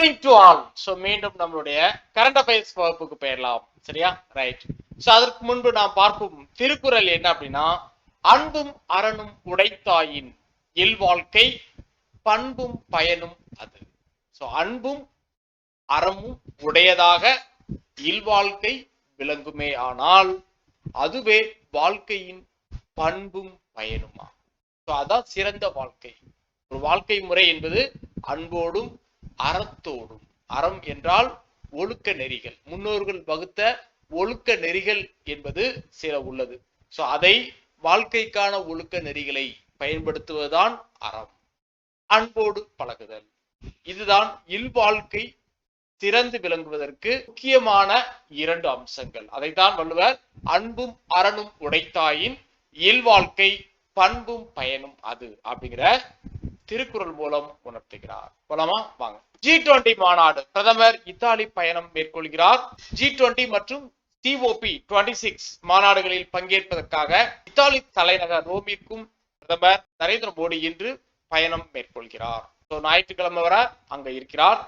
Evening to all. So மீண்டும் நம்மளுடைய current affairs வகுப்புக்கு போயிடலாம். சரியா? ரைட். ஸோ அதற்கு முன்பு நாம் பார்க்கும் திருக்குறள் என்ன அப்படின்னா, அன்பும் அறனும் உடைத்தாயின் இல்வாழ்க்கை பண்பும் பயனும் அது. ஸோ அன்பும் அறமும் உடையதாக இல்வாழ்க்கை விளங்குமே ஆனால் அதுவே வாழ்க்கையின் பண்பும் பயனுமா. ஸோ அதான் சிறந்த வாழ்க்கை. ஒரு வாழ்க்கை முறை என்பது அன்போடும் அறத்தோடும். அறம் என்றால் ஒழுக்க நெறிகள், முன்னோர்கள் வகுத்த ஒழுக்க நெறிகள் என்பது சில உள்ளது. ஸோ அதை வாழ்க்கைக்கான ஒழுக்க நெறிகளை பயன்படுத்துவதுதான் அறம். அன்போடு பழகுதல், இதுதான் இல்வாழ்க்கை சிறந்து விளங்குவதற்கு முக்கியமான இரண்டு அம்சங்கள். அதைத்தான் வள்ளுவர் அன்பும் அறனும் உடைத்தாயின் இல்வாழ்க்கை பண்பும் பயனும் அது அப்படிங்கிற திருக்குறள் மூலம் உணர்த்துகிறார். போலாமா? வாங்க. G20 மாநாடு, பிரதமர் இத்தாலி பயணம் மேற்கொள்கிறார். G20 மற்றும் COP26 மாநாடுகளில் பங்கேற்பதற்காக இத்தாலி தலைநகர் ரோமிற்கும் பிரதமர் நரேந்திர மோடி இன்று பயணம் மேற்கொள்கிறார். ஞாயிற்றுக்கிழமை வரை அங்க இருக்கிறார்.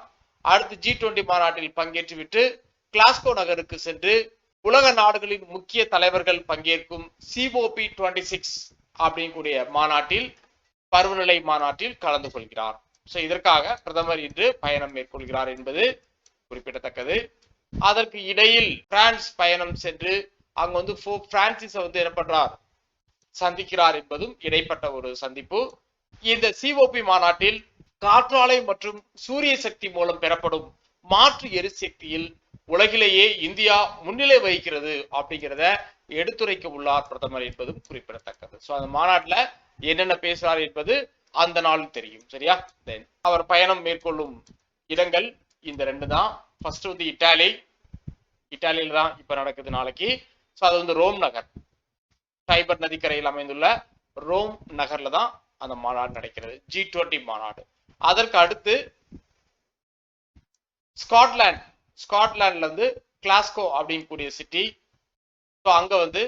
அடுத்து G20 மாநாட்டில் பங்கேற்றுவிட்டு கிளாஸ்கோ நகருக்கு சென்று உலக நாடுகளின் முக்கிய தலைவர்கள் பங்கேற்கும் COP26 அப்படிங்கக்கூடிய மாநாட்டில், பருவநிலை மாநாட்டில் கலந்து கொள்கிறார். சோ இதற்காக பிரதமர் இன்று பயணம் மேற்கொள்கிறார் என்பது குறிப்பிடத்தக்கது. அதற்கு இடையில் பிரான்ஸ் பயணம் சென்று அங்க வந்து பிரான்சிஸ் என்ன பண்றார், சந்திக்கிறார் என்பதும் இடைப்பட்ட ஒரு சந்திப்பு. இந்த COP மாநாட்டில் காற்றாலை மற்றும் சூரிய சக்தி மூலம் பெறப்படும் மாற்று எரிசக்தியில் உலகிலேயே இந்தியா முன்னிலை வகிக்கிறது அப்படிங்கிறத எடுத்துரைக்க உள்ளார் பிரதமர் என்பதும் குறிப்பிடத்தக்கது. சோ அந்த மாநாட்டுல என்னென்ன பேசுறார் என்பது அந்த நாள் தெரியும். சரியா? தென் அவர் பயணம் மேற்கொள்ளும் இடங்கள் இந்த ரெண்டு தான். ஃபர்ஸ்ட் வந்து இட்டாலியில தான் இப்ப நடக்குது நாளைக்கு. சோ அது வந்து ரோம் நகர், டைபர் நதிக்கரையில் அமைந்துள்ள ரோம் நகர்ல தான் அந்த மாநாடு நடக்கிறது, G20 மாநாடு. அதற்கு அடுத்து ஸ்காட்லாண்ட்ல இருந்து கிளாஸ்கோ அப்படின்னு கூடிய சிட்டி. அங்க வந்து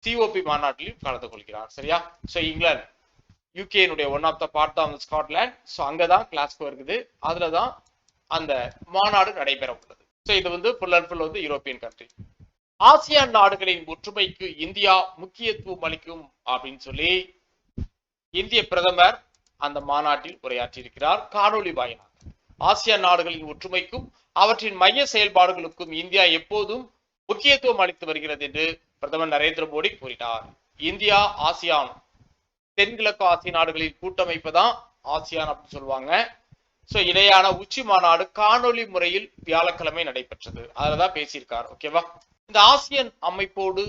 COP மாநாட்டிலும் கலந்து கொள்கிறார். சரியா? சோ இங்கிலாந்து, யூகேனுடைய ஒன் ஆஃப் த பார்ட் தான் ஸ்காட்லாந்து. சோ அங்கதான் கிளாஸ்கோ இருக்குது, அதுலதான் அந்த மாநாடு நடைபெற உள்ளது. சோ இது வந்து ஃபுல் அண்ட் ஃபுல் வந்து யூரோப்பியன் கண்ட்ரி. ஆசியான் நாடுகளின் ஒற்றுமைக்கு இந்தியா முக்கியத்துவம் அளிக்கும் அப்படின்னு சொல்லி இந்திய பிரதமர் அந்த மாநாட்டில் உரையாற்றியிருக்கிறார் காணொலி வாயிலாக. ஆசியான் நாடுகளின் ஒற்றுமைக்கும் அவற்றின் மைய செயல்பாடுகளுக்கும் இந்தியா எப்போதும் முக்கியத்துவம் அளித்து வருகிறது என்று பிரதமர் நரேந்திர மோடி கூறினார். இந்தியா ஆசியான், தென்கிழக்கு ஆசிய நாடுகளின் கூட்டமைப்பு தான் ஆசியான் அப்படின்னு சொல்லுவாங்க. சோ இடையான உச்சி மாநாடு காணொலி முறையில் வியாழக்கிழமை நடைபெற்றது. அதுலதான் பேசியிருக்கார். ஓகேவா? இந்த ஆசியன் அமைப்போடு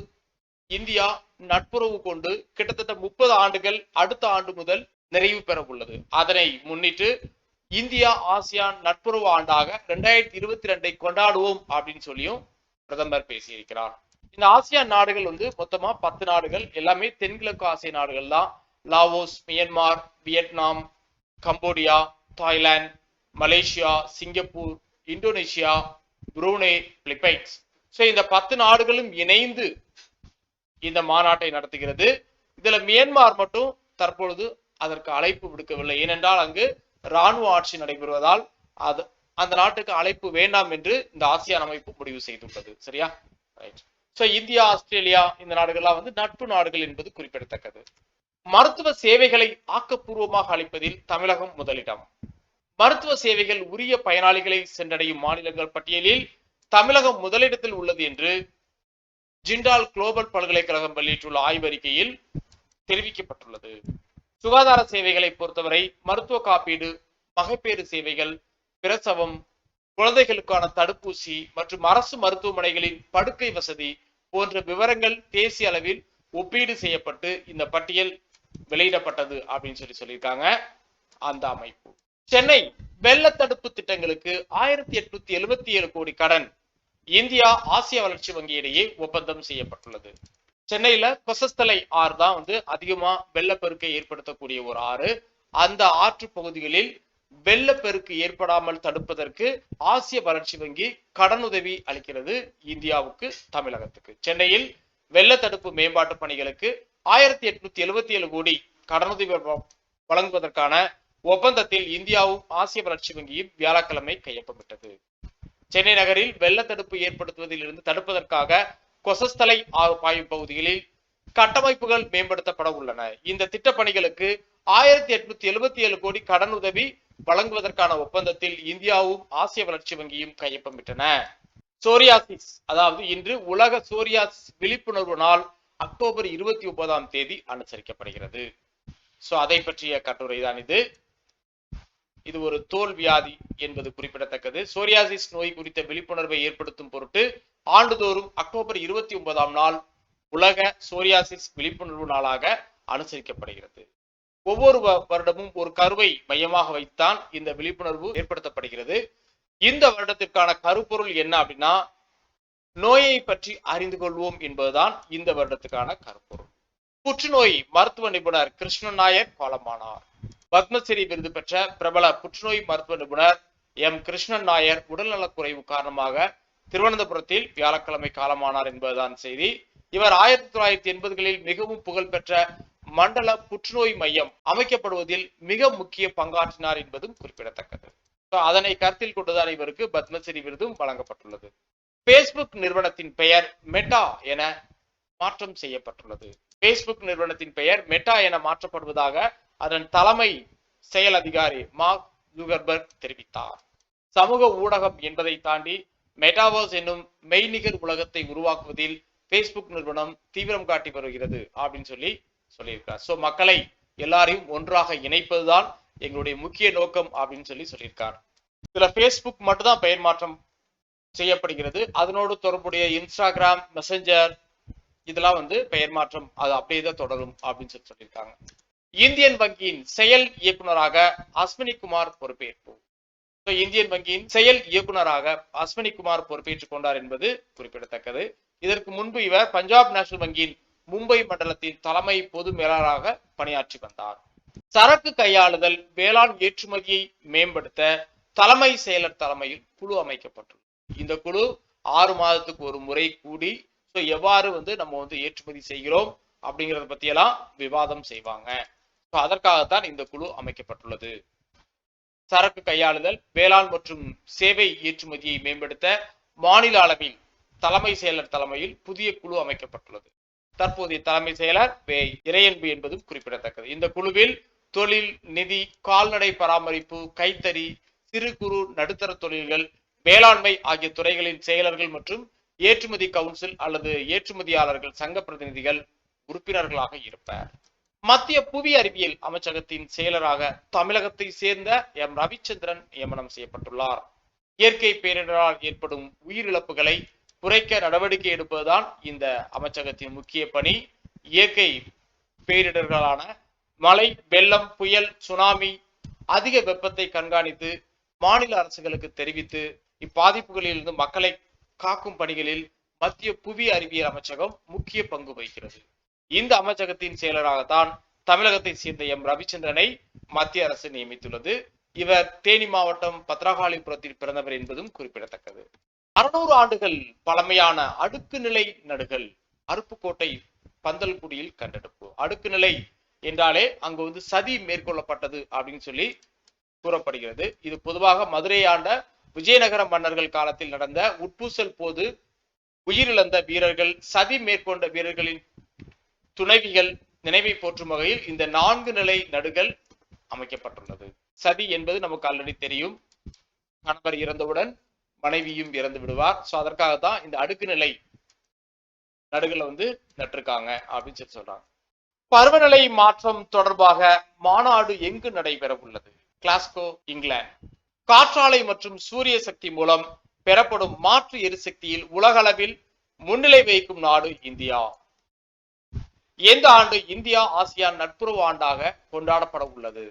இந்தியா நட்புறவு கொண்டு கிட்டத்தட்ட 30 ஆண்டுகள் அடுத்த ஆண்டு முதல் நிறைவு பெற உள்ளது. அதனை முன்னிட்டு இந்தியா ஆசியான் நட்புறவு ஆண்டாக 2022 கொண்டாடுவோம் அப்படின்னு சொல்லியும் பிரதமர் பேசியிருக்கிறார். இந்த ஆசியான் நாடுகள் வந்து மொத்தமா 10 நாடுகள், எல்லாமே தென்கிழக்கு ஆசிய நாடுகள் தான். Laos, Myanmar, Vietnam, Cambodia, Thailand, Malaysia, Singapore, Indonesia, Brunei, Philippines. So இந்த 10 நாடுகளும் இணைந்து இந்த மாநாட்டை நடத்துகிறது. இதுல மியான்மர் மட்டும் தற்பொழுது அதற்கு அழைப்பு விடுக்கவில்லை. ஏனென்றால் அங்கு ராணுவ ஆட்சி நடைபெறுவதால் அந்த நாட்டுக்கு அழைப்பு வேண்டாம் என்று இந்த ஆசியான் அமைப்பு முடிவு செய்துள்ளது. சரியா? ரைட். சோ இந்தியா, ஆஸ்திரேலியா இந்த நாடுகள்லாம் வந்து நட்பு நாடுகள் என்பது குறிப்பிடத்தக்கது. மருத்துவ சேவைகளை ஆக்கப்பூர்வமாக அளிப்பதில் தமிழகம் முதலிடம். மருத்துவ சேவைகள் உரிய பயனாளிகளை சென்றடையும் மாநிலங்கள் பட்டியலில் தமிழகம் முதலிடத்தில் உள்ளது என்று ஜிண்டால் குளோபல் பல்கலைக்கழகம் வெளியிட்டுள்ள ஆய்வறிக்கையில் தெரிவிக்கப்பட்டுள்ளது. சுகாதார சேவைகளை பொறுத்தவரை மருத்துவ காப்பீடு, மகப்பேறு சேவைகள், பிரசவம், குழந்தைகளுக்கான தடுப்பூசி மற்றும் அரசு மருத்துவமனைகளின் படுக்கை வசதி போன்ற விவரங்கள் தேசிய அளவில் ஒப்பீடு செய்யப்பட்டு இந்த பட்டியல் வெளியிடப்பட்டது அப்படின்னு சொல்லியிருக்காங்க அந்த அமைப்பு. சென்னை வெள்ள தடுப்பு திட்டங்களுக்கு 1877 கோடி கடன் இந்தியா ஆசிய வளர்ச்சி வங்கி இடையே ஒப்பந்தம் செய்யப்பட்டுள்ளது. சென்னையில கொசஸ்தலை ஆறு தான் வந்து அதிகமா வெள்ளப்பெருக்கை ஏற்படுத்தக்கூடிய ஒரு ஆறு. அந்த ஆற்று பகுதிகளில் வெள்ளப்பெருக்கு ஏற்படாமல் தடுப்பதற்கு ஆசிய வளர்ச்சி வங்கி கடனுதவி அளிக்கிறது இந்தியாவுக்கு, தமிழகத்துக்கு. சென்னையில் வெள்ள தடுப்பு மேம்பாட்டு பணிகளுக்கு 1877 கோடி கடனுதவி வழங்குவதற்கான ஒப்பந்தத்தில் இந்தியாவும் ஆசிய வளர்ச்சி வங்கியும் வியாழக்கிழமை கையொப்பமிட்டது. சென்னை நகரில் வெள்ள தடுப்பு ஏற்படுத்துவதில் இருந்து தடுப்பதற்காக கொசஸ்தலை ஆறு பாயும் பகுதிகளில் கட்டமைப்புகள் மேம்படுத்தப்பட உள்ளன. இந்த திட்டப்பணிகளுக்கு 1877 கோடி கடன் உதவி வழங்குவதற்கான ஒப்பந்தத்தில் இந்தியாவும் ஆசிய வளர்ச்சி வங்கியும் கையொப்பமிட்டன. சோரியாசிஸ், அதாவது இன்று உலக சோரியாசிஸ் விழிப்புணர்வு நாள் அக்டோபர் 29 அனுசரிக்கப்படுகிறது. சோ அதை பற்றிய கட்டுரை தான் இது. இது ஒரு தோல் வியாதி என்பது குறிப்பிடத்தக்கது. சோரியாசிஸ் நோய் குறித்த விழிப்புணர்வை ஏற்படுத்தும் பொருட்டு ஆண்டுதோறும் அக்டோபர் 29 உலக சோரியாசிஸ் விழிப்புணர்வு நாளாக அனுசரிக்கப்படுகிறது. ஒவ்வொரு வருடமும் ஒரு கருவை மையமாக வைத்தான் இந்த விழிப்புணர்வு ஏற்படுத்தப்படுகிறது. இந்த வருடத்திற்கான கருப்பொருள் என்ன அப்படின்னா, நோயை பற்றி அறிந்து கொள்வோம் என்பதுதான் இந்த வருடத்துக்கான கருப்பொருள். புற்றுநோய் மருத்துவ நிபுணர் கிருஷ்ணன் நாயர் காலமானார். பத்மஸ்ரீ விருது பெற்ற பிரபல புற்றுநோய் மருத்துவ நிபுணர் எம் கிருஷ்ணன் நாயர் உடல்நலக்குறைவு காரணமாக திருவனந்தபுரத்தில் வியாழக்கிழமை காலமானார் என்பதுதான் செய்தி. இவர் 1980களில் மிகவும் புகழ்பெற்ற மண்டல புற்றுநோய் மையம் அமைக்கப்படுவதில் மிக முக்கிய பங்காற்றினார் என்பதும் குறிப்பிடத்தக்கது. அதனை கருத்தில் கொண்டுதான் இவருக்கு பத்மஸ்ரீ விருதும் வழங்கப்பட்டுள்ளது. பேஸ்புக் நிறுவனத்தின் பெயர் மெட்டா என மாற்றம் செய்யப்பட்டுள்ளது. பேஸ்புக் நிறுவனத்தின் பெயர் மெட்டா என மாற்றப்படுவதாக அதன் தலைமை செயல் அதிகாரி மார்க் ஜூகர்பர்க் தெரிவித்தார். சமூக ஊடகம் என்பதை தாண்டி மெட்டாவர்ஸ் என்னும் மெய்நிகர் உலகத்தை உருவாக்குவதில் பேஸ்புக் நிறுவனம் தீவிரம் காட்டி வருகிறது அப்படின்னு சொல்லியிருக்கார். சோ மக்களை எல்லாரையும் ஒன்றாக இணைப்பதுதான் எங்களுடைய முக்கிய நோக்கம் அப்படின்னு சொல்லியிருக்கார். இதுல பேஸ்புக் மட்டும்தான் பெயர் மாற்றம் செய்யப்படுகிறது. அதனோடு தொடர்புடைய இன்ஸ்டாகிராம், மெசஞ்சர் இதெல்லாம் பெயர் மாற்றம் அது அப்படியே தான் தொடரும் அப்படின்னு சொல்லியிருக்காங்க. இந்தியன் வங்கியின் செயல் இயக்குநராக அஸ்வினி குமார் பொறுப்பேற்பு. இந்தியன் வங்கியின் செயல் இயக்குநராக அஸ்வினி குமார் பொறுப்பேற்றுக் கொண்டார் என்பது குறிப்பிடத்தக்கது. இதற்கு முன்பு இவர் பஞ்சாப் நேஷனல் வங்கியின் மும்பை மண்டலத்தின் தலைமை பொது மேலாளராக பணியாற்றி வந்தார். சரக்கு கையாளுதல், வேளாண் ஏற்றுமதியை மேம்படுத்த தலைமை செயலர் தலைமையில் குழு அமைக்கப்பட்டுள்ளது. இந்த குழு 6 மாதத்துக்கு ஒரு முறை கூடி எவ்வாறு நம்ம ஏற்றுமதி செய்கிறோம் அப்படிங்கறத பத்தி எல்லாம் விவாதம் செய்வாங்க. அதற்காகத்தான் இந்த குழு அமைக்கப்பட்டுள்ளது. சரக்கு கையாளுதல், வேளாண் மற்றும் சேவை ஏற்றுமதியை மேம்படுத்த மாநில அளவில் தலைமை செயலர் தலைமையில் புதிய குழு அமைக்கப்பட்டுள்ளது. தற்போதைய தலைமை செயலர் இறையன்பு என்பதும் குறிப்பிடத்தக்கது. இந்த குழுவில் தொழில், நிதி, கால்நடை பராமரிப்பு, கைத்தறி, சிறு குறு நடுத்தர தொழில்கள், வேளாண்மை ஆகிய துறைகளின் செயலர்கள் மற்றும் ஏற்றுமதி கவுன்சில் அல்லது ஏற்றுமதியாளர்கள் சங்க பிரதிநிதிகள் உறுப்பினர்களாக இருப்பார். மத்திய புவி அறிவியல் அமைச்சகத்தின் செயலராக தமிழகத்தை சேர்ந்த எம் ரவிச்சந்திரன் நியமனம் செய்யப்பட்டுள்ளார். இயற்கை பேரிடரால் ஏற்படும் உயிரிழப்புகளை குறைக்க நடவடிக்கை எடுப்பதுதான் இந்த அமைச்சகத்தின் முக்கிய பணி. இயற்கை பேரிடர்களான மழை, வெள்ளம், புயல், சுனாமி, அதிக வெப்பத்தை கண்காணித்து மாநில அரசுகளுக்கு தெரிவித்து இப்பாதிப்புகளில் இருந்து மக்களை காக்கும் பணிகளில் மத்திய புவி அறிவியல் அமைச்சகம் முக்கிய பங்கு வகிக்கிறது. இந்த அமைச்சகத்தின் செயலராகத்தான் தமிழகத்தை சேர்ந்த எம் ரவிச்சந்திரனை மத்திய அரசு நியமித்துள்ளது. இவர் தேனி மாவட்டம் பத்ரகாளிபுரத்தில் பிறந்தவர் என்பதும் குறிப்பிடத்தக்கது. 600 ஆண்டுகள் பழமையான அடுக்கு நிலை நடுகள் அருப்புக்கோட்டை பந்தல்குடியில் கண்டெடுப்பு. அடுக்கு நிலை என்றாலே அங்கு சதி மேற்கொள்ளப்பட்டது அப்படின்னு கூறப்படுகிறது. இது பொதுவாக மதுரை ஆண்ட விஜயநகர மன்னர்கள் காலத்தில் நடந்த உட்பூசல் போது உயிரிழந்த வீரர்கள், சதி மேற்கொண்ட வீரர்களின் துணைவிகள் நினைவை போற்றும் வகையில் இந்த 4 நிலை நடுகள் அமைக்கப்பட்டுள்ளது. சதி என்பது நமக்கு ஆல்ரெடி தெரியும். கணவர் இறந்தவுடன் மனைவியும் இறந்து விடுவார். சோ அதற்காகத்தான் இந்த அடுக்கு நிலை நடுகளை நட்டிருக்காங்க அப்படின்னு சொல்றாங்க. பருவநிலை மாற்றம் தொடர்பாக மாநாடு எங்கு நடைபெற உள்ளது? கிளாஸ்கோ, இங்கிலாந்து. காற்றாலை மற்றும் சூரிய சக்தி மூலம் பெறப்படும் மாற்று எரிசக்தியில் உலகளவில் முன்னிலை வகிக்கும் நாடு இந்தியா. எந்த ஆண்டு இந்தியா ஆசியான் நட்புறவு ஆண்டாக கொண்டாடப்பட உள்ளது?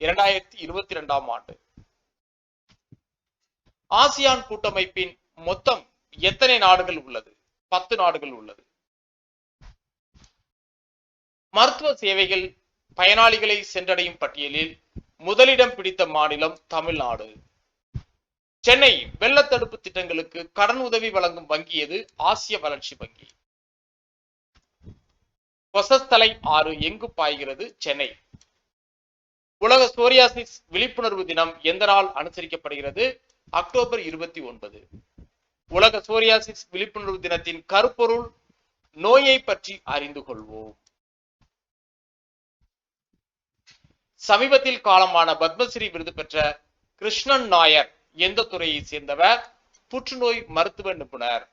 2022 ஆண்டு. ஆசியான் கூட்டமைப்பின் மொத்தம் எத்தனை நாடுகள் உள்ளது? 10 நாடுகள் உள்ளது. மருத்துவ சேவைகள் பயனாளிகளை சென்றடையும் பட்டியலில் முதலிடம் பிடித்த மாநிலம் தமிழ்நாடு. சென்னை வெள்ள தடுப்பு திட்டங்களுக்கு கடன் உதவி வழங்கும் வங்கி எது? ஆசிய வளர்ச்சி வங்கி. கொசஸ்தலை ஆறு எங்கு பாய்கிறது? சென்னை. உலக சோரியாசிஸ் விழிப்புணர்வு தினம் எந்த நாள் அனுசரிக்கப்படுகிறது? அக்டோபர் 29. உலக சோரியாசிஸ் விழிப்புணர்வு தினத்தின் கருப்பொருள் நோயை பற்றி அறிந்து கொள்வோம். சமீபத்தில் காலமான பத்மஸ்ரீ விருது பெற்ற கிருஷ்ணன் நாயர் எந்த துறையை சேர்ந்தவர்? புற்றுநோய் மருத்துவ நிபுணர்.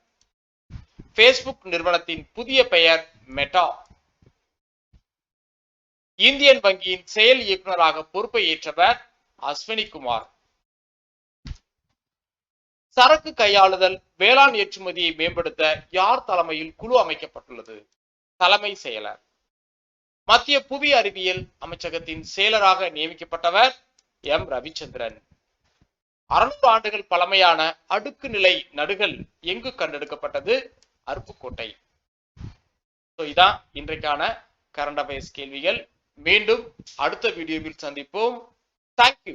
பேஸ்புக் நிறுவனத்தின் புதிய பெயர் மெட்டா. இந்தியன் வங்கியின் செயல் இயக்குநராக பொறுப்பை ஏற்றவர் அஸ்வினி குமார். சரக்கு கையாளுதல் வேளாண் ஏற்றுமதியை மேம்படுத்த யார் தலைமையில் குழு அமைக்கப்பட்டுள்ளது? தலைமை செயலர். மத்திய புவி அறிவியல் அமைச்சகத்தின் செயலராக நியமிக்கப்பட்டவர் எம் ரவிச்சந்திரன். 600 ஆண்டுகள் பழமையான அடுக்கு நிலை நடுகள் எங்கு கண்டெடுக்கப்பட்டது? அருப்புக்கோட்டை. இதான் இன்றைக்கான கரண்ட் அஃபேர்ஸ் கேள்விகள். மீண்டும் அடுத்த வீடியோவில் சந்திப்போம். தேங்க்யூ.